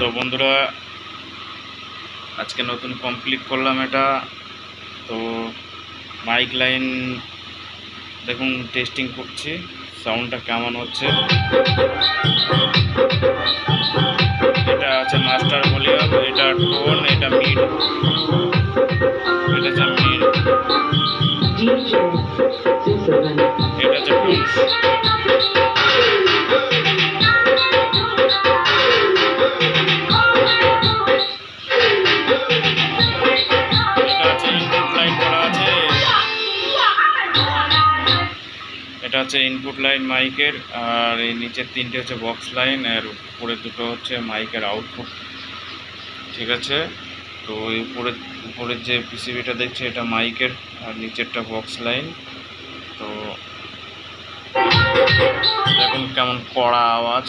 তো বন্ধুরা, আজকে নতুন কমপ্লিট করলাম এটা। তো মাইক লাইন দেখুন, টেস্টিং করছি সাউন্ডটা কেমন হচ্ছে। এটা আছে মাস্টার ভলিউম, এটা টোন, এটা মিড, এটা হচ্ছে মিড, এটা হচ্ছে টোন। এটা হচ্ছে ইনপুট লাইন মাইকের, আর এই নিচের তিনটে হচ্ছে বক্স লাইন, আর উপরে দুটো হচ্ছে মাইকের আউটপুট। ঠিক আছে, তো এই উপরের যে পিসিবিটা দেখছে এটা মাইকের, আর নিচেরটা বক্স লাইন। তো দেখুন কেমন কড়া আওয়াজ।